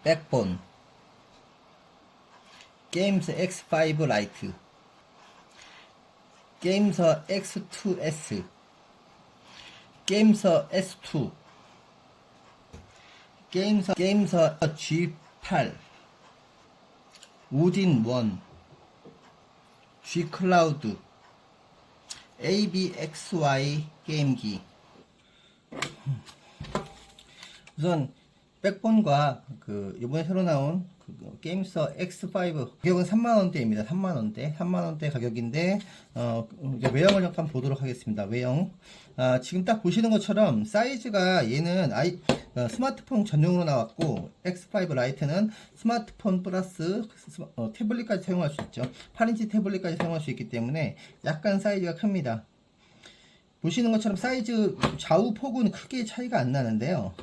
백본, 게임서 X5 라이트, 게임서 X2S, 게임서 S2, 게임서 G8, 오딘 1, G 클라우드, ABXY 게임기. 우선 백본과 이번에 새로 나온 게임서 X5 가격은 3만원대입니다. 3만원대 가격인데 이제 외형을 잠깐 보도록 하겠습니다. 외형, 지금 딱 보시는 것처럼 사이즈가 얘는 스마트폰 전용으로 나왔고, X5 라이트는 스마트폰 플러스 태블릿까지 사용할 수 있죠. 8인치 태블릿까지 사용할 수 있기 때문에 약간 사이즈가 큽니다. 보시는 것처럼 사이즈 좌우 폭은 크게 차이가 안 나는데요,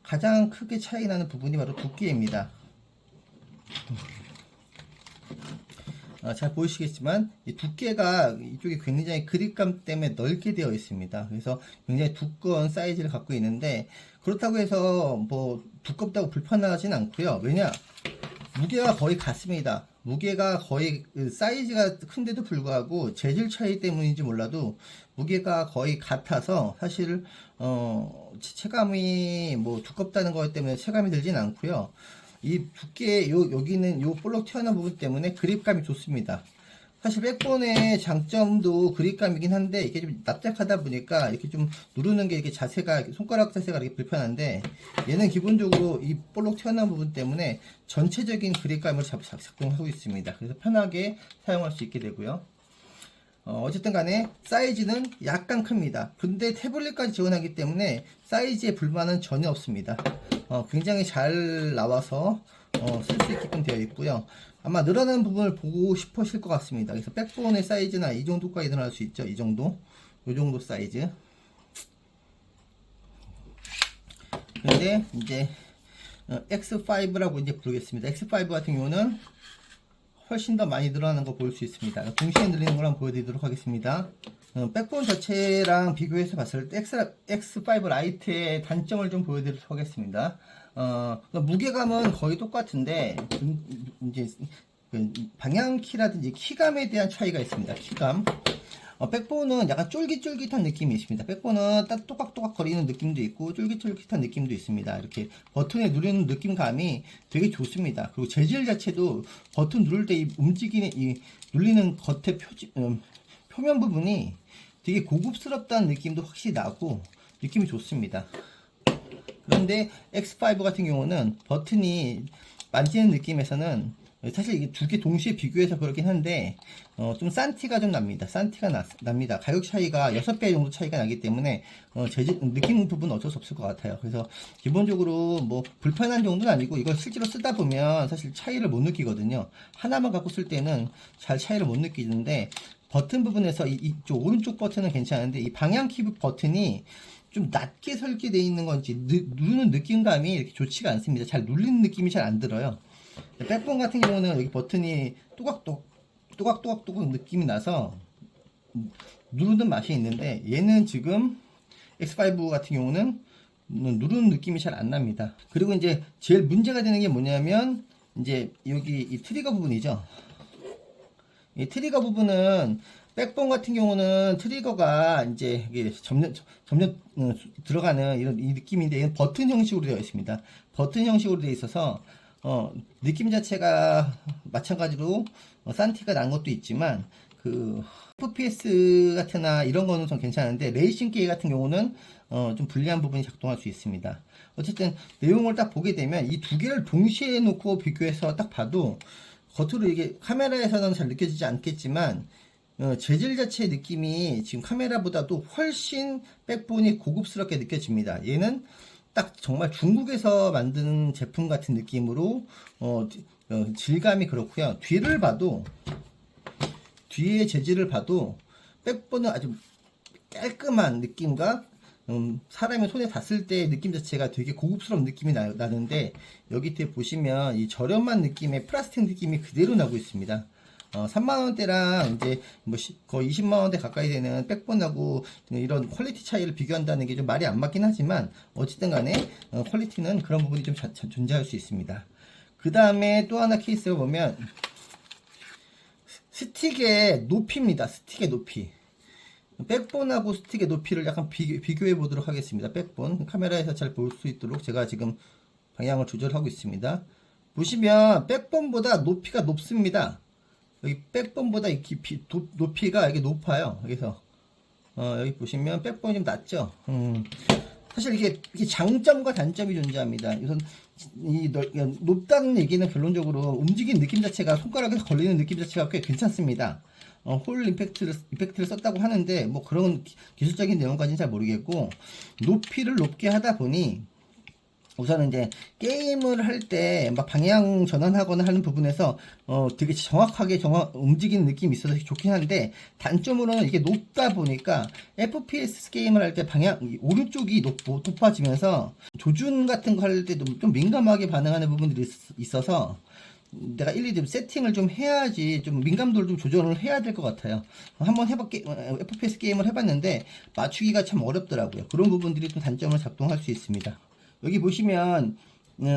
가장 크게 차이 나는 부분이 바로 두께입니다. 잘 보이시겠지만 이 두께가 이쪽이 굉장히 그립감 때문에 넓게 되어 있습니다. 그래서 굉장히 두꺼운 사이즈를 갖고 있는데, 그렇다고 해서 뭐 두껍다고 불편하진 않고요. 왜냐, 무게가 거의 같습니다. 무게가 거의 사이즈가 큰데도 불구하고 재질 차이 때문인지 몰라도 무게가 거의 같아서 사실 체감이 뭐 두껍다는 것 때문에 체감이 들진 않고요. 이 두께 여기는 요 볼록 튀어나온 부분 때문에 그립감이 좋습니다. 사실 백본의 장점도 그립감이긴 한데, 이게 좀 납작하다 보니까 이렇게 좀 누르는 게 이렇게 손가락 자세가 이렇게 불편한데, 얘는 기본적으로 이 볼록 튀어나온 부분 때문에 전체적인 그립감을 작동하고 있습니다. 그래서 편하게 사용할 수 있게 되고요. 어쨌든 간에 사이즈는 약간 큽니다. 근데 태블릿까지 지원하기 때문에 사이즈에 불만은 전혀 없습니다. 굉장히 잘 나와서 쓸 수 있게끔 되어 있고요. 아마 늘어나는 부분을 보고 싶으실 것 같습니다. 그래서 백본의 사이즈나 이 정도까지 늘어날 수 있죠. 이 정도 사이즈. 근데 이제 X5라고 이제 부르겠습니다. X5 같은 경우는 훨씬 더 많이 늘어나는 거 볼 수 있습니다. 동시에 늘리는 걸 한번 보여드리도록 하겠습니다. 백본 자체랑 비교해서 봤을 때 X5 라이트의 단점을 좀 보여드리도록 하겠습니다. 무게감은 거의 똑같은데 이제 방향키라든지 키감에 대한 차이가 있습니다. 키감. 백본은 약간 쫄깃쫄깃한 느낌이 있습니다. 백본은 딱 또각또각 거리는 느낌도 있고 쫄깃쫄깃한 느낌도 있습니다. 이렇게 버튼에 누르는 느낌감이 되게 좋습니다. 그리고 재질 자체도 버튼 누를 때 움직이는 눌리는 겉에 표면 부분이 되게 고급스럽다는 느낌도 확실히 나고 느낌이 좋습니다. 그런데 X5 같은 경우는 버튼이 만지는 느낌에서는 사실 이게 두 개 동시에 비교해서 그렇긴 한데 좀 싼 티가 좀 납니다. 납니다. 가격 차이가 6배 정도 차이가 나기 때문에 재질 느낌 부분은 어쩔 수 없을 것 같아요. 그래서 기본적으로 뭐 불편한 정도는 아니고, 이걸 실제로 쓰다 보면 사실 차이를 못 느끼거든요. 하나만 갖고 쓸 때는 잘 차이를 못 느끼는데, 버튼 부분에서 이쪽 오른쪽 버튼은 괜찮은데 이 방향키 버튼이 좀 낮게 설계되어 있는 건지 누르는 느낌감이 이렇게 좋지가 않습니다. 잘 눌리는 느낌이 잘 안 들어요. 백본 같은 경우는 여기 버튼이 또각또각 느낌이 나서 누르는 맛이 있는데, 얘는 지금 X5 같은 경우는 누르는 느낌이 잘 안 납니다. 그리고 이제 제일 문제가 되는 게 뭐냐면, 이제 여기 이 트리거 부분이죠. 이 트리거 부분은 백본 같은 경우는 트리거가 이제 점점 들어가는 이 느낌인데, 얘는 버튼 형식으로 되어 있습니다. 버튼 형식으로 되어 있어서 느낌 자체가 마찬가지로 싼 티가 난 것도 있지만, FPS 같으나 이런 거는 좀 괜찮은데, 레이싱 게임 같은 경우는 좀 불리한 부분이 작동할 수 있습니다. 어쨌든 내용을 딱 보게 되면 이 두 개를 동시에 놓고 비교해서 딱 봐도 겉으로 이게 카메라에서는 잘 느껴지지 않겠지만 재질 자체의 느낌이 지금 카메라보다도 훨씬 백본이 고급스럽게 느껴집니다. 얘는 딱 정말 중국에서 만든 제품 같은 느낌으로 질감이 그렇고요. 뒤의 재질을 봐도 백본은 아주 깔끔한 느낌과 사람이 손에 닿았을 때 느낌 자체가 되게 고급스러운 느낌이 나는데, 여기 뒤에 보시면 이 저렴한 느낌의 플라스틱 느낌이 그대로 나고 있습니다. 3만원대랑 이제 뭐 거의 20만원대 가까이 되는 백본하고 이런 퀄리티 차이를 비교한다는 게 좀 말이 안 맞긴 하지만, 어쨌든 간에 퀄리티는 그런 부분이 좀 존재할 수 있습니다. 그 다음에 또 하나 케이스를 보면 스틱의 높이입니다. 스틱의 높이. 백본하고 스틱의 높이를 약간 비교해 보도록 하겠습니다. 백본 카메라에서 잘 볼 수 있도록 제가 지금 방향을 조절하고 있습니다. 보시면 백본보다 높이가 높습니다. 여기 백본보다 높이가 이게 높아요. 그래서 여기 보시면 백본이 좀 낮죠. 사실 이게 장점과 단점이 존재합니다. 우선 높다는 얘기는 결론적으로 움직이는 느낌 자체가 손가락에서 걸리는 느낌 자체가 꽤 괜찮습니다. 홀 임팩트를 썼다고 하는데 뭐 그런 기술적인 내용까지는 잘 모르겠고, 높이를 높게 하다 보니 우선은 이제 게임을 할 때 막 방향 전환하거나 하는 부분에서 되게 정확하게 움직이는 느낌이 있어서 좋긴 한데, 단점으로는 이게 높다 보니까 FPS 게임을 할 때 방향 오른쪽이 높아지면서 조준 같은 거 할 때도 좀 민감하게 반응하는 부분들이 있어서 내가 일일이 좀 세팅을 좀 해야지, 좀 민감도를 좀 조절을 해야 될 것 같아요. 한번 FPS 게임을 해봤는데 맞추기가 참 어렵더라고요. 그런 부분들이 좀 단점을 작동할 수 있습니다. 여기 보시면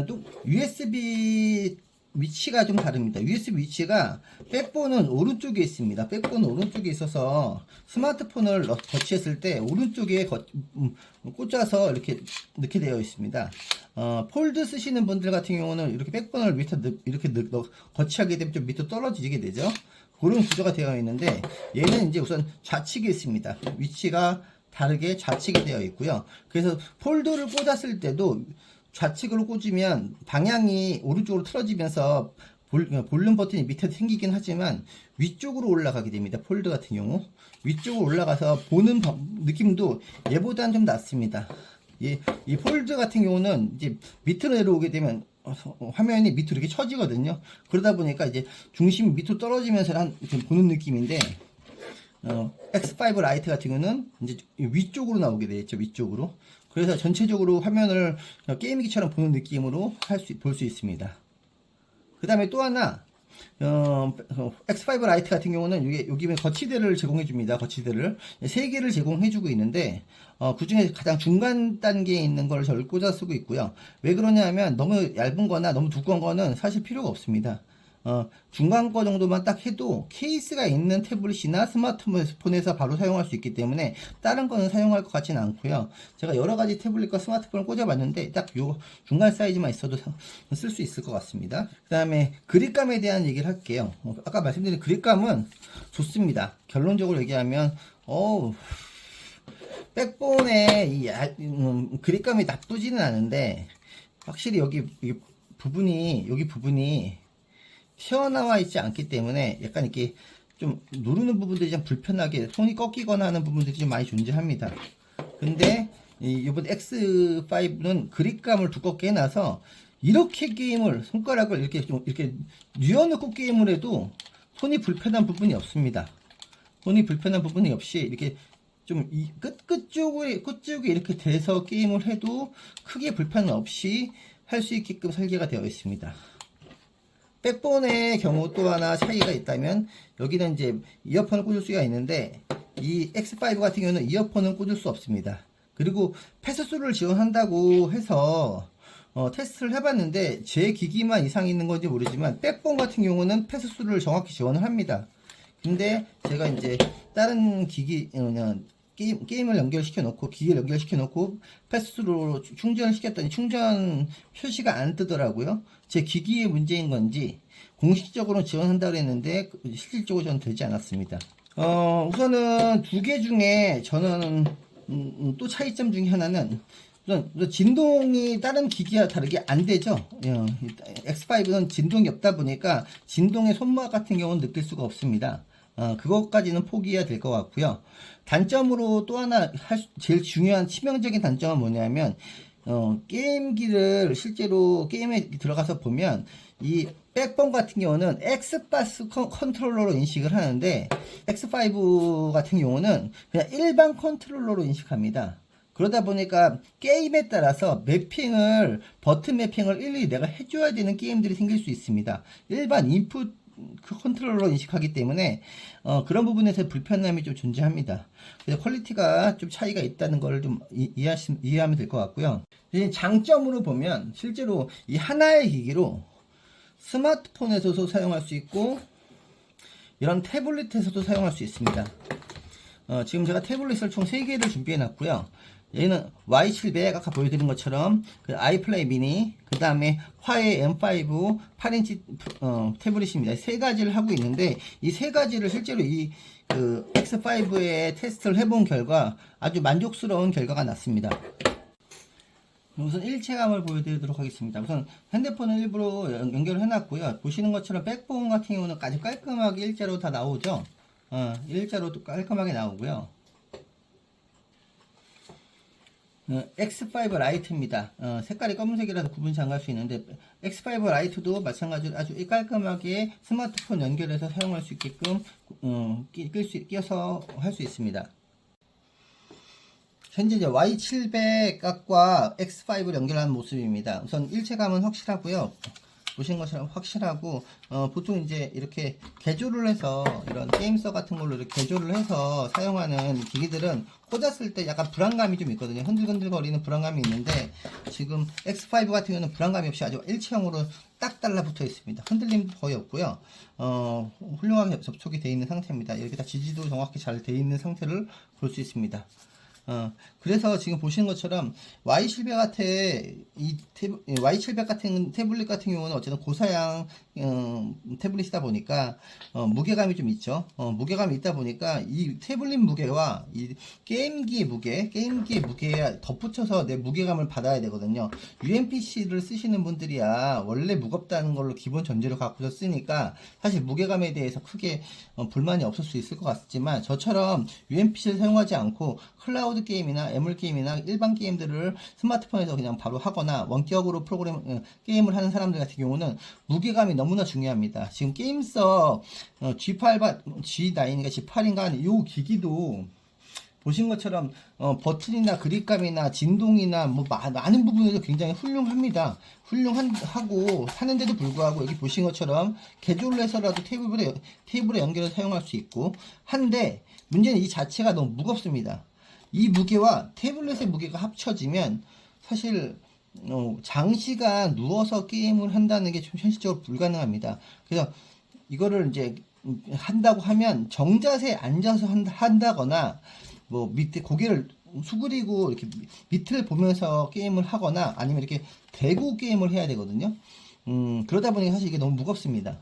또 USB 위치가 좀 다릅니다. USB 위치가 백본은 오른쪽에 있습니다. 백본은 오른쪽에 있어서 스마트폰을 거치했을 때 오른쪽에 꽂아서 이렇게 넣게 되어 있습니다. 폴드 쓰시는 분들 같은 경우는 이렇게 백본을 밑에 이렇게 거치하게 되면 좀 밑으로 떨어지게 되죠. 그런 구조가 되어 있는데, 얘는 이제 우선 좌측에 있습니다. 위치가 다르게 좌측이 되어 있고요. 그래서 폴더를 꽂았을 때도 좌측으로 꽂으면 방향이 오른쪽으로 틀어지면서 볼륨 버튼이 밑에 생기긴 하지만 위쪽으로 올라가게 됩니다. 폴드 같은 경우 위쪽으로 올라가서 보는 느낌도 얘보다는 좀 낫습니다. 이 폴드 같은 경우는 이제 밑으로 내려오게 되면 화면이 밑으로 이렇게 처지거든요. 그러다 보니까 이제 중심이 밑으로 떨어지면서 이렇게 보는 느낌인데, X5 라이트 같은 경우는 이제 위쪽으로 나오게 되겠죠. 위쪽으로. 그래서 전체적으로 화면을 게임기처럼 보는 느낌으로 볼 수 있습니다. 그 다음에 또 하나, X5 라이트 같은 경우는 여기 거치대를 제공해 줍니다. 거치대를 3개를 제공해 주고 있는데, 그 중에 가장 중간 단계에 있는 걸 저를 꽂아 쓰고 있고요. 왜 그러냐 하면 너무 얇은 거나 너무 두꺼운 거는 사실 필요가 없습니다. 중간 거 정도만 딱 해도 케이스가 있는 태블릿이나 스마트폰에서 바로 사용할 수 있기 때문에 다른 거는 사용할 것 같지는 않고요. 제가 여러 가지 태블릿과 스마트폰을 꽂아봤는데 딱 요 중간 사이즈만 있어도 쓸 수 있을 것 같습니다. 그 다음에 그립감에 대한 얘기를 할게요. 아까 말씀드린 그립감은 좋습니다. 결론적으로 얘기하면 백본의 그립감이 나쁘지는 않은데, 확실히 여기 부분이 튀어나와 있지 않기 때문에 약간 이렇게 좀 누르는 부분들이 좀 불편하게 손이 꺾이거나 하는 부분들이 좀 많이 존재합니다. 근데 이번 X5는 그립감을 두껍게 해놔서 이렇게 손가락을 이렇게 뉘어놓고 게임을 해도 손이 불편한 부분이 없습니다. 손이 불편한 부분이 없이 이렇게 좀 끝쪽에 이렇게 대서 게임을 해도 크게 불편 없이 할 수 있게끔 설계가 되어 있습니다. 백본의 경우 또 하나 차이가 있다면, 여기는 이제 이어폰을 꽂을 수가 있는데 이 X5 같은 경우는 이어폰을 꽂을 수 없습니다. 그리고 패스수를 지원한다고 해서 테스트를 해봤는데 제 기기만 이상이 있는 건지 모르지만 백본 같은 경우는 패스수를 정확히 지원을 합니다. 근데 제가 이제 다른 기기 게임을 연결시켜 놓고 기기를 연결시켜 놓고 패스로 충전을 시켰더니 충전 표시가 안 뜨더라고요. 제 기기의 문제인 건지 공식적으로 지원한다고 했는데 실질적으로 저는 되지 않았습니다. 우선은 두 개 중에 저는 또 차이점 중에 하나는 진동이 다른 기기와 다르게 안 되죠. X5는 진동이 없다 보니까 진동의 손맛 같은 경우는 느낄 수가 없습니다. 그것까지는 포기해야 될 것 같고요. 단점으로 또 하나 제일 중요한 치명적인 단점은 뭐냐면, 게임기를 실제로 게임에 들어가서 보면 이 백본 같은 경우는 엑스박스 컨트롤러로 인식을 하는데 X5 같은 경우는 그냥 일반 컨트롤러로 인식합니다. 그러다 보니까 게임에 따라서 버튼 매핑을 일일이 내가 해줘야 되는 게임들이 생길 수 있습니다. 일반 인풋 컨트롤러 인식하기 때문에 그런 부분에서 불편함이 좀 존재합니다. 그래서 퀄리티가 좀 차이가 있다는 걸 좀 이해하면 될 것 같고요. 장점으로 보면 실제로 이 하나의 기기로 스마트폰에서도 사용할 수 있고 이런 태블릿에서도 사용할 수 있습니다. 지금 제가 태블릿을 총 3개를 준비해 놨고요. 얘는 Y700 아까 보여드린 것처럼 그 아이플레이 미니, 그 다음에 화웨이 M5 8인치 태블릿입니다. 3가지를 하고 있는데 이 3가지를 실제로 이 그 X5에 테스트를 해본 결과 아주 만족스러운 결과가 났습니다. 우선 일체감을 보여드리도록 하겠습니다. 우선 핸드폰을 일부러 연결을 해놨고요. 보시는 것처럼 백본 같은 경우는 아주 깔끔하게 일자로 다 나오죠. 일자로 깔끔하게 나오고요. X5 라이트입니다. 색깔이 검은색이라서 구분이 잘 갈 수 있는데 X5 라이트도 마찬가지로 아주 깔끔하게 스마트폰 연결해서 사용할 수 있게끔 끼워서 할 수 있습니다. 현재 이제 Y700과 X5를 연결한 모습입니다. 우선 일체감은 확실하고요. 보신 것처럼 확실하고 보통 이제 이렇게 개조를 해서 이런 게임서 같은 걸로 이렇게 개조를 해서 사용하는 기기들은 꽂았을 때 약간 불안감이 좀 있거든요. 흔들흔들 거리는 불안감이 있는데 지금 X5 같은 경우는 불안감이 없이 아주 일체형으로 딱 달라붙어 있습니다. 흔들림도 거의 없고요. 훌륭하게 접촉이 되어 있는 상태입니다. 이렇게 다 지지도 정확히 잘 되어 있는 상태를 볼 수 있습니다. 그래서 지금 보시는 것처럼 Y700 같은 태블릿 같은 경우는 어쨌든 고사양 태블릿이다 보니까 무게감이 좀 있죠. 무게감이 있다 보니까 이 태블릿 무게와 이 게임기의 무게에 덧붙여서 내 무게감을 받아야 되거든요. UMPC를 쓰시는 분들이야 원래 무겁다는 걸로 기본 전제로 갖고서 쓰니까 사실 무게감에 대해서 크게 불만이 없을 수 있을 것 같지만 저처럼 UMPC를 사용하지 않고 클라우드 게임이나 애물 게임이나 일반 게임들을 스마트폰에서 그냥 바로 하거나 원격으로 게임을 하는 사람들 같은 경우는 무게감이 너무나 중요합니다. 지금 게임서 G9인가 G8인가 이 기기도 보신 것처럼 버튼이나 그립감이나 진동이나 뭐 많은 부분에서 굉장히 훌륭합니다. 훌륭하고 하는데도 불구하고 여기 보신 것처럼 개조를 해서라도 테이블에 연결해서 사용할 수 있고 한데 문제는 이 자체가 너무 무겁습니다. 이 무게와 태블릿의 무게가 합쳐지면 사실 장시간 누워서 게임을 한다는 게 좀 현실적으로 불가능합니다. 그래서 이거를 이제 한다고 하면 정자세에 앉아서 한다거나 뭐 밑에 고개를 수그리고 이렇게 밑을 보면서 게임을 하거나 아니면 이렇게 대고 게임을 해야 되거든요. 그러다 보니 사실 이게 너무 무겁습니다.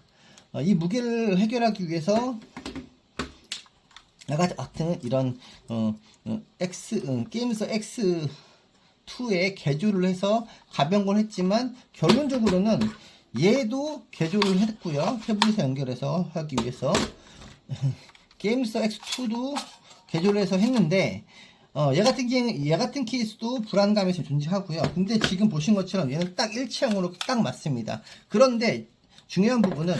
이 무게를 해결하기 위해서 같은 이런 게임서 X2에 개조를 해서 가벼운 걸 했지만 결론적으로는 얘도 개조를 했고요. 태블릿에 연결해서 하기 위해서 게임서 X2도 개조를 해서 했는데 얘 같은 케이스도 불안감이 좀 존재하고요. 근데 지금 보신 것처럼 얘는 딱 일체형으로 딱 맞습니다. 그런데 중요한 부분은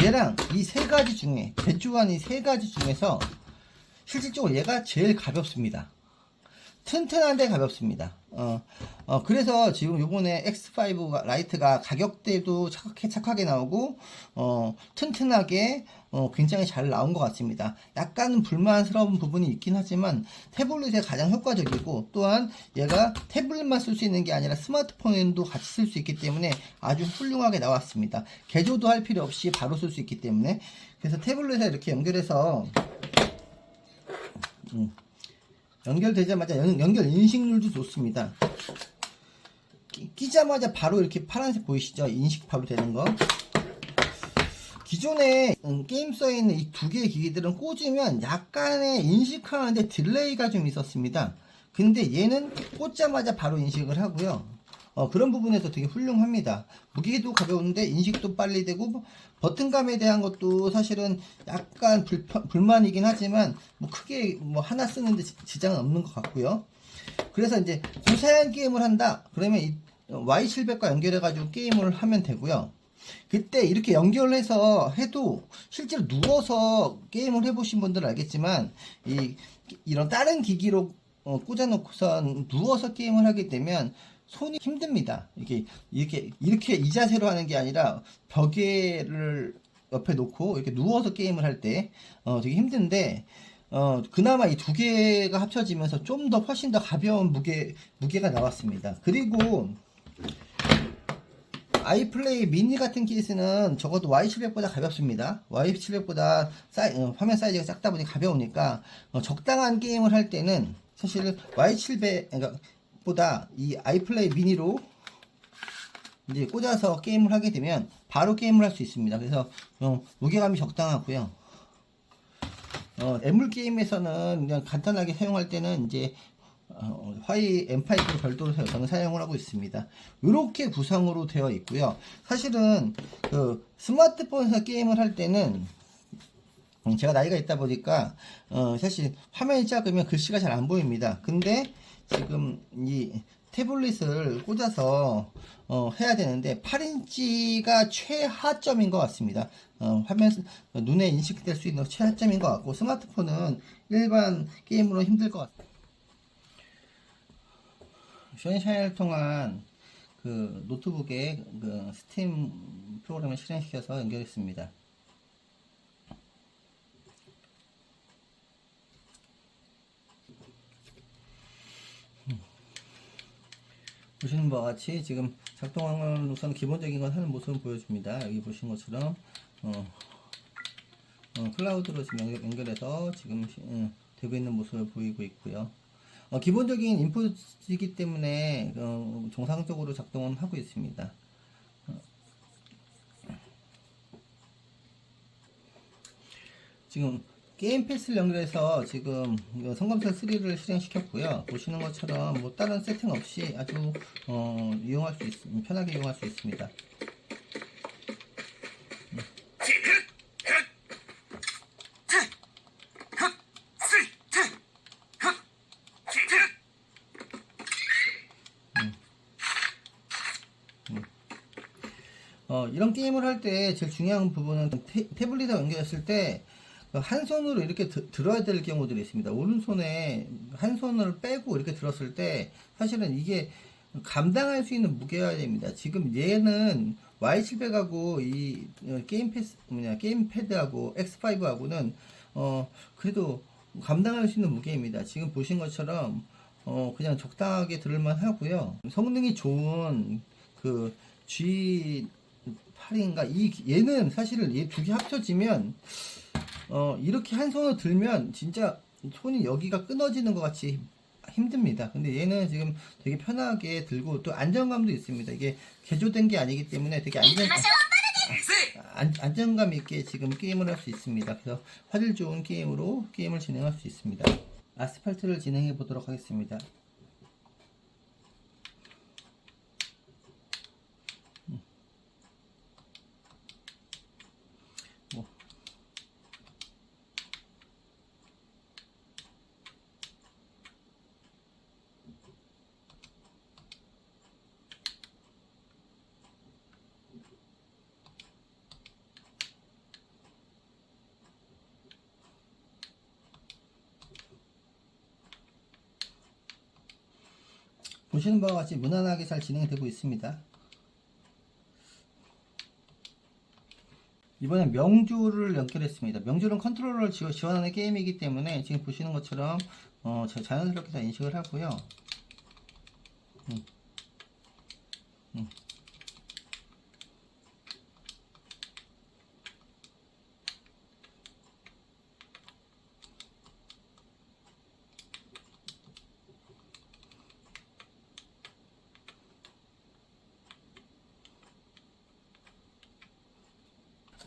얘랑 이 3가지 중에 개조한 이 3가지 중에서 실질적으로 얘가 제일 가볍습니다. 튼튼한데 가볍습니다. 그래서 지금 요번에 X5 라이트가 가격대도 착하게 나오고 튼튼하게 굉장히 잘 나온 것 같습니다. 약간 불만스러운 부분이 있긴 하지만 태블릿에 가장 효과적이고 또한 얘가 태블릿만 쓸 수 있는 게 아니라 스마트폰에도 같이 쓸 수 있기 때문에 아주 훌륭하게 나왔습니다. 개조도 할 필요 없이 바로 쓸 수 있기 때문에 그래서 태블릿에 이렇게 연결해서 연결되자마자 연결 인식률도 좋습니다. 끼자마자 바로 이렇게 파란색 보이시죠? 인식 바로 되는 거. 기존에 게임서에 있는 이 2개의 기기들은 꽂으면 약간의 인식하는데 딜레이가 좀 있었습니다. 근데 얘는 꽂자마자 바로 인식을 하고요. 그런 부분에서 되게 훌륭합니다. 무게도 가벼운데 인식도 빨리 되고 버튼감에 대한 것도 사실은 약간 불만이긴 하지만 뭐 크게 뭐 하나 쓰는데 지장은 없는 것 같고요. 그래서 이제 고사양 게임을 한다 그러면 이 Y700과 연결해 가지고 게임을 하면 되고요. 그때 이렇게 연결해서 해도 실제로 누워서 게임을 해보신 분들은 알겠지만 이런 다른 기기로 꽂아놓고선 누워서 게임을 하게 되면 손이 힘듭니다. 이렇게 이 자세로 하는 게 아니라 벽에를 옆에 놓고 이렇게 누워서 게임을 할 때 되게 힘든데 그나마 이 2개가 합쳐지면서 좀 더 훨씬 더 가벼운 무게가 나왔습니다. 그리고 아이플레이 미니 같은 케이스는 적어도 Y700보다 가볍습니다. Y700보다 화면 사이즈가 작다 보니 가벼우니까 적당한 게임을 할 때는 사실 Y700보다 이 아이플레이 미니로 이제 꽂아서 게임을 하게 되면 바로 게임을 할 수 있습니다. 그래서 무게감이 적당하고요. 애물 게임에서는 그냥 간단하게 사용할 때는 이제 화이 M5를 별도로 저는 사용을 하고 있습니다. 이렇게 구성으로 되어 있고요. 사실은 그 스마트폰에서 게임을 할 때는 제가 나이가 있다 보니까 사실 화면이 작으면 글씨가 잘 안 보입니다. 근데 지금 이 태블릿을 꽂아서 해야 되는데 8인치가 최하점인 것 같습니다. 화면 눈에 인식될 수 있는 최하점인 것 같고 스마트폰은 일반 게임으로 힘들 것 같습니다. 션샤인을 통한 그 노트북에 그 스팀 프로그램을 실행시켜서 연결했습니다. 보시는 바와 같이 지금 작동하는 우선 기본적인 건 하는 모습을 보여줍니다. 여기 보시는 것처럼 클라우드로 지금 연결해서 지금 되고 있는 모습을 보이고 있고요. 기본적인 인풋이기 때문에 정상적으로 작동은 하고 있습니다. 지금 게임 패스를 연결해서 지금 성검사 3를 실행시켰고요. 보시는 것처럼 뭐 다른 세팅 없이 아주 이용할 수 편하게 이용할 수 있습니다. 이런 게임을 할 때 제일 중요한 부분은 태블릿에 연결했을 때 한 손으로 이렇게 들어야 될 경우들이 있습니다. 오른손에 한 손을 빼고 이렇게 들었을 때 사실은 이게 감당할 수 있는 무게여야 됩니다. 지금 얘는 Y700하고 이 게임 패드하고 X5하고는 그래도 감당할 수 있는 무게입니다. 지금 보신 것처럼 그냥 적당하게 들을만 하고요. 성능이 좋은 그 G8인가 얘는 사실은 얘 두 개 합쳐지면 이렇게 한 손으로 들면 진짜 손이 여기가 끊어지는 것 같이 힘듭니다. 근데 얘는 지금 되게 편하게 들고 또 안정감도 있습니다. 이게 개조된 게 아니기 때문에 되게 안정감 있게 지금 게임을 할 수 있습니다. 그래서 화질 좋은 게임으로 게임을 진행할 수 있습니다. 아스팔트를 진행해 보도록 하겠습니다. 보시는 바와 같이 무난하게 잘 진행되고 있습니다. 이번엔 명주를 연결했습니다. 명주는 컨트롤러를 지원하는 게임이기 때문에 지금 보시는 것처럼 자연스럽게 다 인식을 하고요.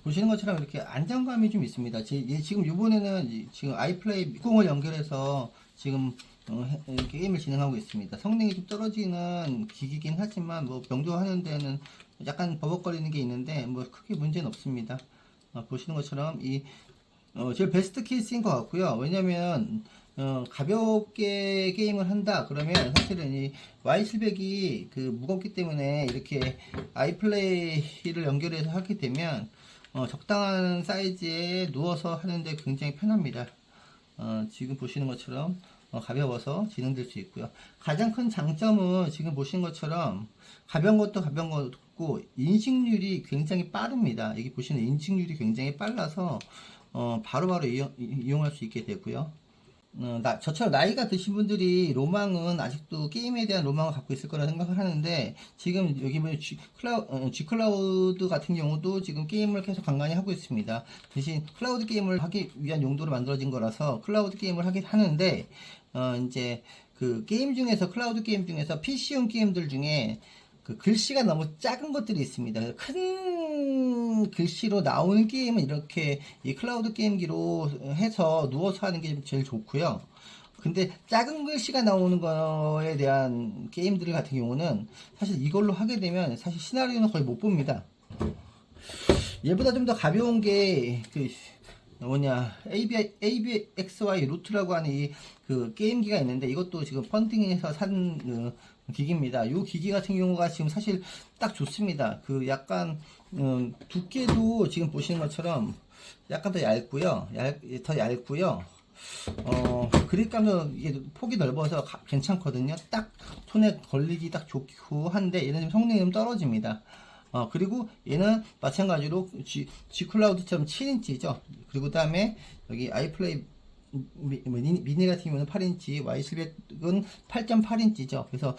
보시는 것처럼 이렇게 안정감이 좀 있습니다. 지금 이번에는 지금 아이플레이 60을 연결해서 지금 게임을 진행하고 있습니다. 성능이 좀 떨어지는 기기긴 하지만 뭐 명조하는 데는 약간 버벅거리는 게 있는데 뭐 크게 문제는 없습니다. 보시는 것처럼 제일 베스트 케이스인 것 같고요. 왜냐면 가볍게 게임을 한다 그러면 사실은 이 Y700이 무겁기 때문에 이렇게 아이플레이를 연결해서 하게 되면 적당한 사이즈에 누워서 하는데 굉장히 편합니다. 지금 보시는 것처럼 가벼워서 진행될 수 있고요. 가장 큰 장점은 지금 보시는 것처럼 가벼운 것도 가벼운 거고 인식률이 굉장히 빠릅니다. 여기 보시는 인식률이 굉장히 빨라서 바로바로 이용할 수 있게 되고요. 저처럼 나이가 드신 분들이 로망은 아직도 게임에 대한 로망을 갖고 있을 거라 생각을 하는데, 지금 여기 보면 G클라우드 같은 경우도 지금 게임을 계속 간간히 하고 있습니다. 대신 클라우드 게임을 하기 위한 용도로 만들어진 거라서 클라우드 게임을 하긴 하는데, 이제 그 게임 중에서, 클라우드 게임 중에서 PC용 게임들 중에 그 글씨가 너무 작은 것들이 있습니다. 큰 글씨로 나오는 게임은 이렇게 이 클라우드 게임기로 해서 누워서 하는 게 제일 좋고요. 근데 작은 글씨가 나오는 거에 대한 게임들 같은 경우는 사실 이걸로 하게 되면 사실 시나리오는 거의 못 봅니다. 얘보다 좀 더 가벼운 게 그 뭐냐, ABXY 루트라고 하는 이 그 게임기가 있는데, 이것도 지금 펀딩해서 산 기기입니다. 이 기기 같은 경우가 지금 사실 딱 좋습니다. 그 약간 두께도 지금 보시는 것처럼 약간 더 얇고요. 더 얇고요. 그립감도 이게 폭이 넓어서 괜찮거든요. 딱 손에 걸리기 딱 좋고 한데, 얘는 좀 성능이 좀 떨어집니다. 그리고 얘는 마찬가지로 G클라우드처럼 7인치죠. 그리고 그 다음에 여기 아이플레이 미니 같은 경우는 8인치, Y700은 8.8인치죠. 그래서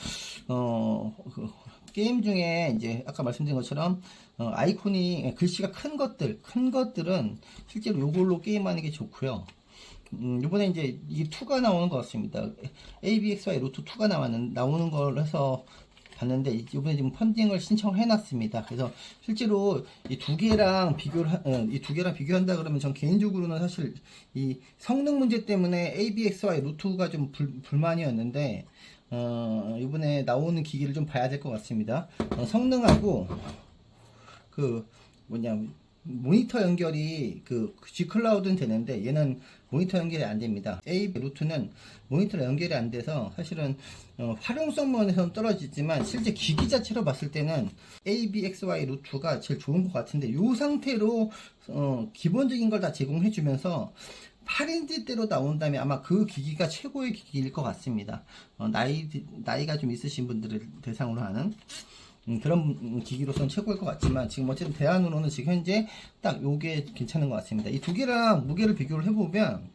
게임 중에 이제 아까 말씀드린 것처럼 아이콘이 글씨가 큰 것들은 실제로 요걸로 게임하는 게 좋고요. 이번에 이제 이 2가 나오는 것 같습니다. ABXY 루트 2가 나오는 걸 해서 봤는데, 이번에 지금 펀딩을 신청을 해놨습니다. 그래서 실제로 이 두 개랑 비교한다 그러면 전 개인적으로는 사실 이 성능 문제 때문에 ABXY 루트가 좀 불만이었는데, 이번에 나오는 기기를 좀 봐야 될 것 같습니다. 성능하고 그 뭐냐, 모니터 연결이 그 G클라우드는 되는데 얘는 모니터 연결이 안 됩니다. AB 루트는 모니터 연결이 안 돼서 사실은 활용성 면에서는 떨어지지만 실제 기기 자체로 봤을 때는 ABXY 루트가 제일 좋은 것 같은데, 이 상태로 기본적인 걸 다 제공해 주면서 8인치대로 나온다면 아마 그 기기가 최고의 기기일 것 같습니다. 나이가 좀 있으신 분들을 대상으로 하는 그런 기기로서는 최고일 것 같지만, 지금 어쨌든 대안으로는 지금 현재 딱 요게 괜찮은 것 같습니다. 이 두 개랑 무게를 비교를 해보면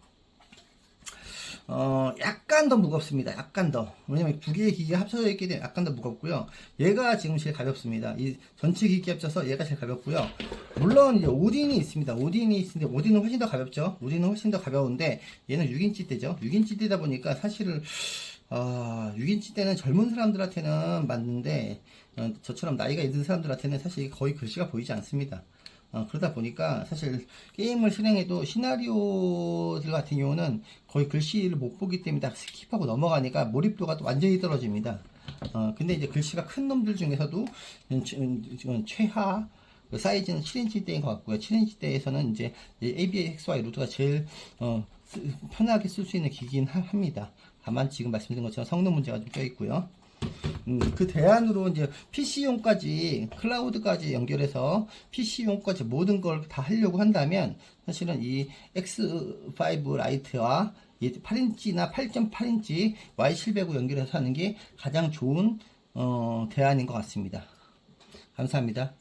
약간 더 무겁습니다. 약간 더. 왜냐면 두 개의 기기가 합쳐져 있기 때문에 약간 더 무겁고요. 얘가 지금 제일 가볍습니다. 이 전체 기기 합쳐서 얘가 제일 가볍고요. 물론 이제 오딘이 있습니다. 오딘이 있는데 오딘은 훨씬 더 가볍죠. 오딘은 훨씬 더 가벼운데 얘는 6인치대죠. 6인치대다 보니까 사실은 6인치 때는 젊은 사람들한테는 맞는데, 저처럼 나이가 있는 사람들한테는 사실 거의 글씨가 보이지 않습니다. 그러다 보니까 사실 게임을 실행해도 시나리오들 같은 경우는 거의 글씨를 못 보기 때문에 다 스킵하고 넘어가니까 몰입도가 또 완전히 떨어집니다. 근데 이제 글씨가 큰 놈들 중에서도 최하 사이즈는 7인치대인 것 같고요. 7인치대에서는 이제 ABXY 루트가 제일 편하게 쓸 수 있는 기기긴 합니다. 다만 지금 말씀드린 것처럼 성능 문제가 좀 껴있고요. 그 대안으로 이제 PC용까지, 클라우드까지 연결해서 PC용까지 모든 걸 다 하려고 한다면 사실은 이 X5 라이트와 8인치나 8.8인치 Y700을 연결해서 하는 게 가장 좋은 대안인 것 같습니다. 감사합니다.